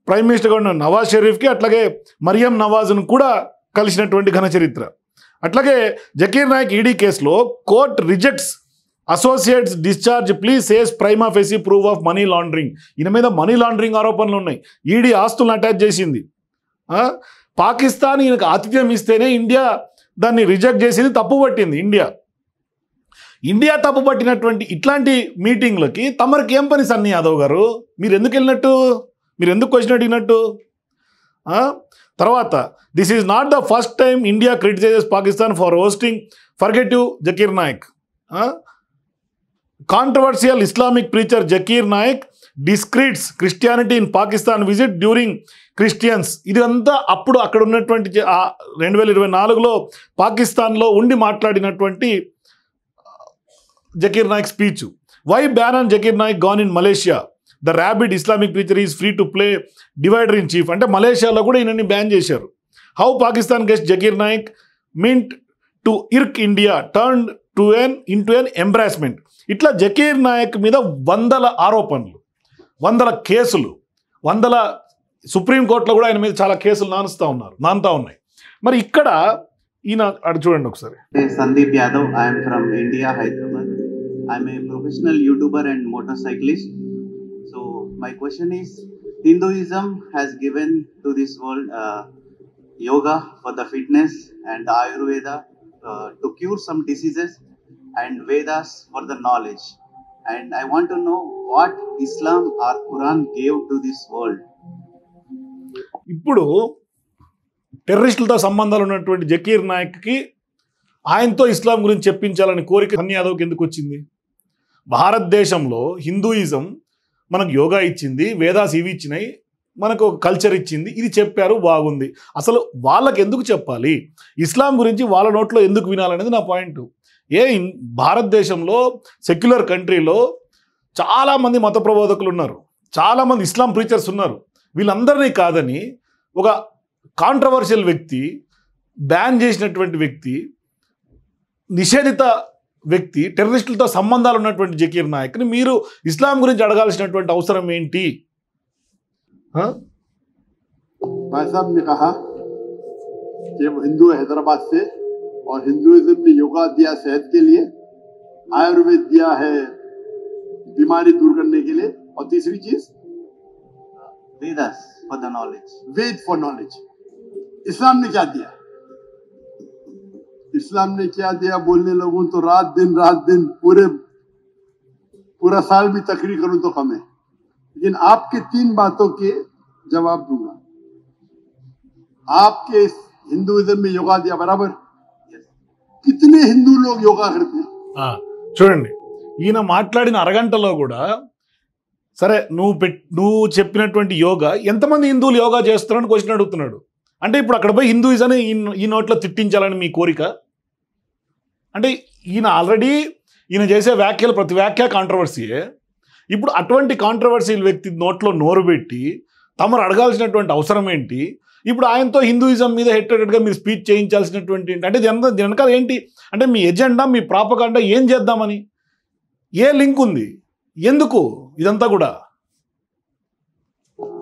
ప్రైమ్ మినిస్టర్గా ఉన్న నవాజ్ షరీఫ్కి అట్లాగే మరియం నవాజ్ను కూడా కలిసినటువంటి ఘన చరిత్ర. అట్లాగే జకీర్ నాయక్ ఈడీ కేసులో court rejects associates discharge please says prima facie prove of money laundering. ఈయన మీద మనీ లాండరింగ్ ఆరోపణలు ఉన్నాయి. ఈడీ ఆస్తులను అటాచ్ చేసింది. పాకిస్తాన్ ఈయనకు ఆతిథ్యం ఇస్తేనే ఇండియా దాన్ని రిజెక్ట్ చేసింది, తప్పు పట్టింది ఇండియా తప్పు పట్టినటువంటి ఇట్లాంటి మీటింగ్లకి తమరికి ఏం పని సన్నీ యాదవ్ గారు? మీరు ఎందుకు వెళ్ళినట్టు? మీరు ఎందుకు క్వశ్చన్ అడిగినట్టు? తర్వాత this is not the first time India criticises Pakistan for hosting fugitive Zakir Naik. Controversial Islamic preacher Zakir Naik discredits Christianity in Pakistan visit during Christians. ఇదంతా అప్పుడు అక్కడ ఉన్నటువంటి 2024లో పాకిస్తాన్లో ఉండి మాట్లాడినటువంటి Zakir Naik speech. Why ban on Zakir Naik gone in Malaysia? The rabid Islamic preacher is free to play divider in chief. అంటే మలేషియాలో కూడా ఈయనని బ్యాన్ చేశారు. How Pakistan guest Zakir Naik meant to irk India turn into an embarrassment. ఇట్లా జకీర్ నాయక్ మీద 100 ఆరోపణలు, 100 కేసులు, వందల సుప్రీంకోర్టులో కూడా ఆయన మీద చాలా కేసులు నానుతా ఉన్నాయి. మరి ఇక్కడ ఈయన అటు చూడండి ఒకసారి. Sandeep Yadav, I am from India, Hyderabad. I am a professional YouTuber and motorcyclist. So my question is, Hinduism has given to this world yoga for the fitness and Ayurveda to cure some diseases and Vedas for the knowledge. And I want to know what Islam or Quran gave to this world. ఇప్పుడు టెర్రరిస్టులతో సంబంధాలు ఉన్నటువంటి జకీర్ నాయక్కి ఆయనతో ఇస్లాం గురించి చెప్పించాలని కోరిక సన్నీ యాదవ్కి ఎందుకు వచ్చింది? భారతదేశంలో Hinduism మనకు యోగా ఇచ్చింది, వేదాస్ ఇవి ఇచ్చినాయి, మనకు ఒక కల్చర్ ఇచ్చింది, ఇది చెప్పారు, బాగుంది. అసలు వాళ్ళకి ఎందుకు చెప్పాలి? ఇస్లాం గురించి వాళ్ళ నోట్లో ఎందుకు వినాలనేది నా పాయింట్. భారతదేశంలో సెక్యులర్ కంట్రీలో చాలామంది మత ప్రబోధకులు ఉన్నారు, చాలామంది ఇస్లాం ప్రీచర్స్ ఉన్నారు. వీళ్ళందరినీ కాదని ఒక కాంట్రవర్షియల్ వ్యక్తి, బ్యాన్ చేసినటువంటి వ్యక్తి, నిషేధిత వ్యక్తి, టెర్రరిస్టులతో సంబంధాలు ఉన్నటువంటి జకీర్ నాయక్ని మీరు ఇస్లాం గురించి అడగాల్సినటువంటి అవసరం ఏంటి? भाई साहब ने कहा कि वो हिंदू है हैदराबाद से और हिंदुइज्म ने योगा दिया सेहत के लिए, आयुर्वेद दिया है बीमारी दूर करने के लिए, और तीसरी चीज Vedas for the knowledge. Veda for knowledge. इस्लाम ने क्या दिया? इस्लाम ने क्या दिया बोलने लगूं तो रात दिन पूरा साल भी तकरीर करूं तो कम है, लेकिन आपके 3 बातों के जवाब दूंगा. आपके हिंदुइज्म में योगा दिया बराबर, कितने हिंदू लोग योगा करते हैं? చూడండి, ఈయన మాట్లాడిన అరగంటలో కూడా సరే నువ్వు చెప్పినటువంటి యోగా ఎంతమంది హిందువులు యోగా చేస్తున్నారని క్వశ్చన్ అడుగుతున్నాడు. అంటే ఇప్పుడు అక్కడ పోయి హిందూయిజాన్ని ఈ నోట్లో తిట్టించాలని మీ కోరిక? అంటే ఈయన చేసే వ్యాఖ్యలు ప్రతి వ్యాఖ్య కాంట్రవర్సీయే. ఇప్పుడు అటువంటి కాంట్రవర్సీల వ్యక్తి నోట్లో నోరు పెట్టి తమరు అడగాల్సినటువంటి అవసరం ఏంటి? ఇప్పుడు ఆయనతో హిందూయిజం మీద హెట్టెడ్గా మీరు స్పీచ్ చేయించాల్సినటువంటి ఏంటి? అంటే దీని వెనకాల ఏంటి? అంటే మీ ఎజెండా, మీ ప్రాపగాండా ఏం చేద్దామని? ఏ లింక్ ఉంది? ఎందుకు ఇదంతా కూడా?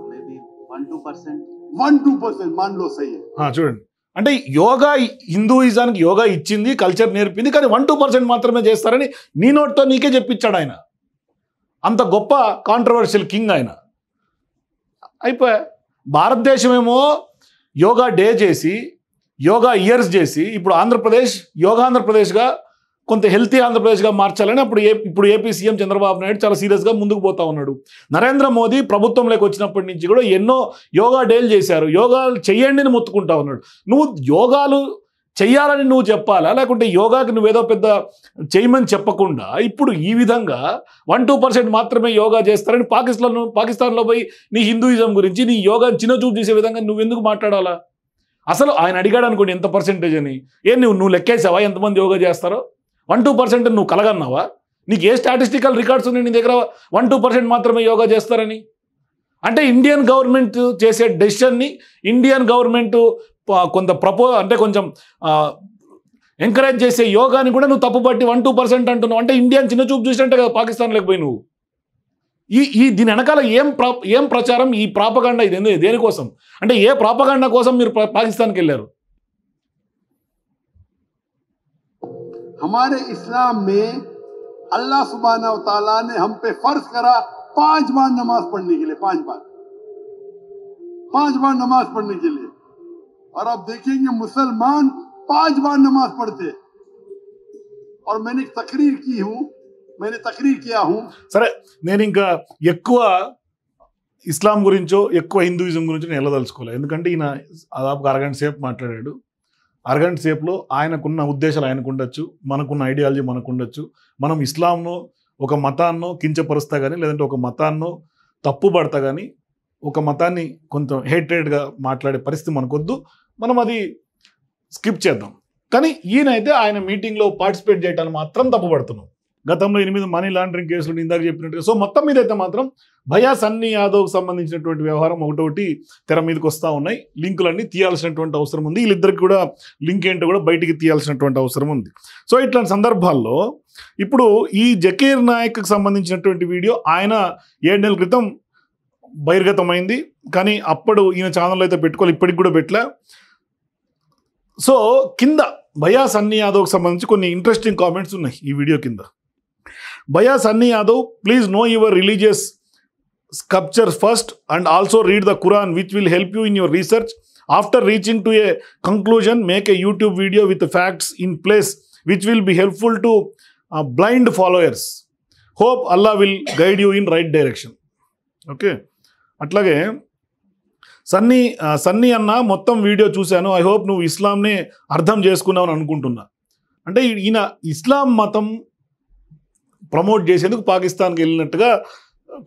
Maybe 1-2%. 1-2% मान लो सही है. చూడండి, అంటే యోగా హిందూయిజానికి యోగా ఇచ్చింది, కల్చర్ నేర్పింది, కానీ 1-2% మాత్రమే చేస్తారని నీ నోట్తో నీకే చెప్పించాడు ఆయన. అంత గొప్ప కాంట్రవర్షియల్ కింగ్ ఆయన. అయిపోయా. భారతదేశమేమో యోగా డే చేసి, యోగా ఇయర్స్ చేసి, ఇప్పుడు ఆంధ్రప్రదేశ్గా కొంత హెల్తీ ఆంధ్రప్రదేశ్గా మార్చాలని ఇప్పుడు ఏపీ సీఎం చంద్రబాబు నాయుడు చాలా సీరియస్గా ముందుకు పోతా ఉన్నాడు. నరేంద్ర మోదీ ప్రభుత్వంలోకి వచ్చినప్పటి నుంచి కూడా ఎన్నో యోగా డేలు చేశారు. యోగాలు చెయ్యండి అని మొత్తుకుంటా ఉన్నాడు. నువ్వు యోగాలు చెయ్యాలని నువ్వు చెప్పాలా, లేకుంటే యోగాకి నువ్వేదో పెద్ద చేయమని చెప్పకుండా ఇప్పుడు ఈ విధంగా 1-2% మాత్రమే యోగా చేస్తారని పాకిస్తాన్లో పోయి నీ హిందూయిజం గురించి, నీ యోగా చిన్నచూపు చేసే విధంగా నువ్వెందుకు మాట్లాడాలా? అసలు ఆయన అడిగాడు అనుకోండి ఎంత పర్సెంటేజ్ అని, నువ్వు లెక్కేసావా ఎంతమంది యోగా చేస్తారో? 1-2% నువ్వు కలగన్నావా? నీకు ఏ స్టాటిస్టికల్ రికార్డ్స్ ఉన్నాయి నీ దగ్గర 1-2% మాత్రమే యోగా చేస్తారని? అంటే ఇండియన్ గవర్నమెంట్ చేసే డెసిషన్ని ఇండియన్ గవర్నమెంట్ కొంచెం ఎంకరేజ్ చేసే యోగాని కూడా నువ్వు తప్పుపట్టి 1-2% అంటున్నావు. అంటే ఇండియన్ చిన్న చూపు చూసినట్టే కదా పాకిస్తాన్లోకి పోయి నువ్వు. దీని వెనకాల ఏం ప్రచారం, ఈ ప్రాపగాండా ఇది దేనికోసం? అంటే ఏ ప్రాపగాండా కోసం మీరు పాకిస్తాన్కి వెళ్ళారు? हमारे इस्लाम में अल्लाह सुब्हाना व तआला ने हम पे फर्ज करा 5 बार नमाज पढ़ने के लिए, 5 बार नमाज पढ़ने के लिए. और आप देखेंगे मुसलमान 5 बार नमाज पढ़ते. और मैंने तकरीर किया हूं. సరే, నేను ఇంకా ఎక్కువ ఇస్లాం గురించో ఎక్కువ హిందూయిజం గురించో నేను వెళ్ళదలుచుకోలేదు. ఎందుకంటే ఈయన దాదాపు అరగంట సేపు మాట్లాడాడు. అరగంట సేపులో ఆయనకున్న ఉద్దేశాలు ఆయనకు ఉండొచ్చు, మనకున్న ఐడియాలజీ మనకు ఉండొచ్చు. మనం ఇస్లాంను ఒక మతాన్నో కించపరుస్తా కానీ, లేదంటే ఒక మతాన్నో తప్పుపడతా కానీ, ఒక మతాన్ని కొంచెం హేట్రేట్గా మాట్లాడే పరిస్థితి మనకొద్దు. మనం అది స్కిప్ చేద్దాం. కానీ ఈయనైతే ఆయన మీటింగ్లో పార్టిసిపేట్ చేయడానికి మాత్రం తప్పుపడుతున్నాం. గతంలో 8 మనీ లాండరింగ్ కేసులు ఇందాక చెప్పినట్టుగా. సో మొత్తం మీద అయితే మాత్రం భయ్యా సన్నీ యాదవ్కి సంబంధించినటువంటి వ్యవహారం ఒకటొకటి తెర మీదకి వస్తూ ఉన్నాయి. లింకులన్నీ తీయాల్సినటువంటి అవసరం ఉంది. వీళ్ళిద్దరికి కూడా లింక్ ఏంటో కూడా బయటికి తీయాల్సినటువంటి అవసరం ఉంది. సో ఇట్లాంటి సందర్భాల్లో ఇప్పుడు ఈ జకీర్ నాయక్కి సంబంధించినటువంటి వీడియో ఆయన 7 నెలల క్రితం బహిర్గతమైంది. కానీ అప్పుడు ఈయన ఛానల్లో అయితే పెట్టుకోవాలి, ఇప్పటికి కూడా పెట్టలే. సో కింద భయ్యా సన్నీ యాదవ్కి సంబంధించి కొన్ని ఇంట్రెస్టింగ్ కామెంట్స్ ఉన్నాయి ఈ వీడియో కింద. భయ్యా Sunny Yadav, please know your religious sculptures first and also read the Quran, which will help you in your research. After reaching to a conclusion, make a YouTube video with the facts in place, which will be helpful to blind followers. Hope Allah will guide you in right direction. Okay. అట్లాగే సన్నీ అన్న మొత్తం video చూశాను, I hope నువ్వు ఇస్లాంని అర్థం చేసుకున్నావు అని అనుకుంటున్నా. అంటే ఈయన ఇస్లాం మతం ప్రమోట్ చేసేందుకు పాకిస్తాన్కి వెళ్ళినట్టుగా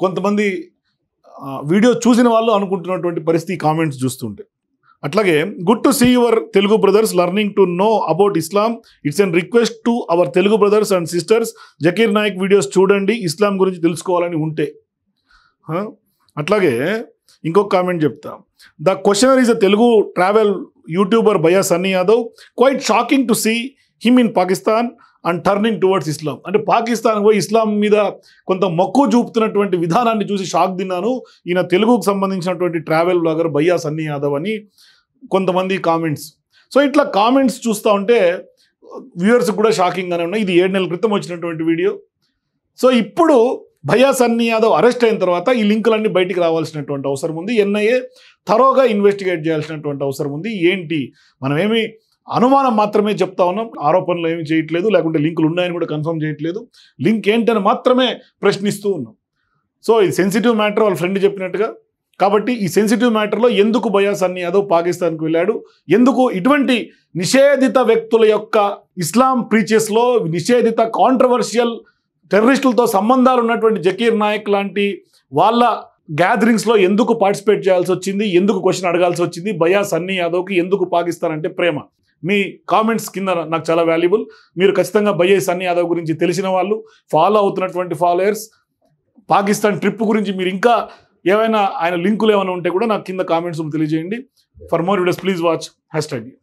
కొంతమంది వీడియో చూసిన వాళ్ళు అనుకుంటున్నటువంటి పరిస్థితి కామెంట్స్ చూస్తుంటే. అట్లాగే good to see your Telugu brothers learning to know about Islam. It's an request to our Telugu brothers and sisters, Zakir Naik videos చూడండి ఇస్లాం గురించి తెలుసుకోవాలని ఉంటే. అట్లాగే ఇంకొక కామెంట్ చెప్తా. The questioner is a Telugu travel YouTuber భయ్యా Sunny Yadav, quite shocking to see him in Pakistan and turning towards Islam. అంటే పాకిస్తాన్ పోయి ఇస్లాం మీద కొంత మక్కువ చూపుతున్నటువంటి విధానాన్ని చూసి షాక్ తిన్నాను. ఈయన తెలుగుకు సంబంధించినటువంటి ట్రావెల్ బ్లాగర్ భయ్యా సన్నీ యాదవ్ అని కొంతమంది కామెంట్స్. సో ఇట్లా కామెంట్స్ చూస్తూ ఉంటే వ్యూవర్స్ కూడా షాకింగ్గానే ఉన్నాయి. ఇది 7 నెలల క్రితం వచ్చినటువంటి వీడియో. సో ఇప్పుడు భయ్యా సన్నీ యాదవ్ అరెస్ట్ అయిన తర్వాత ఈ లింకులన్నీ బయటికి రావాల్సినటువంటి అవసరం ఉంది. ఎన్ఐఏ థరోగా ఇన్వెస్టిగేట్ చేయాల్సినటువంటి అవసరం ఉంది. ఏంటి, మనమేమి అనుమానం మాత్రమే చెప్తా ఉన్నాం, ఆరోపణలు ఏమి చేయట్లేదు, లేకుంటే లింకులు ఉన్నాయని కూడా కన్ఫర్మ్ చేయట్లేదు. లింక్ ఏంటని మాత్రమే ప్రశ్నిస్తూ ఉన్నాం. సో ఇది సెన్సిటివ్ మ్యాటర్, వాళ్ళ ఫ్రెండ్ చెప్పినట్టుగా. కాబట్టి ఈ సెన్సిటివ్ మ్యాటర్లో ఎందుకు భయ్యా సన్నీ యాదవ్ పాకిస్తాన్కి వెళ్ళాడు, ఎందుకు ఇటువంటి నిషేధిత వ్యక్తుల యొక్క ఇస్లాం ప్రీచెస్లో నిషేధిత కాంట్రవర్షియల్ టెర్రరిస్టులతో సంబంధాలు ఉన్నటువంటి జకీర్ నాయక్ లాంటి వాళ్ళ గ్యాదరింగ్స్లో ఎందుకు పార్టిసిపేట్ చేయాల్సి వచ్చింది, ఎందుకు క్వశ్చన్ అడగాల్సి వచ్చింది, భయ్యా సన్నీ యాదవ్కి ఎందుకు పాకిస్తాన్ అంటే ప్రేమ. మీ కామెంట్స్ కింద నాకు చాలా వాల్యుబుల్. మీరు ఖచ్చితంగా భయ్యా సన్నీ యాదవ్ గురించి తెలిసిన వాళ్ళు, ఫాలో అవుతున్నటువంటి ఫాలోయర్స్, పాకిస్తాన్ ట్రిప్ గురించి మీరు ఇంకా ఏమైనా ఆయన లింకులు ఏమైనా ఉంటే కూడా నాకు కింద కామెంట్స్ తెలియజేయండి. For more videos please watch #.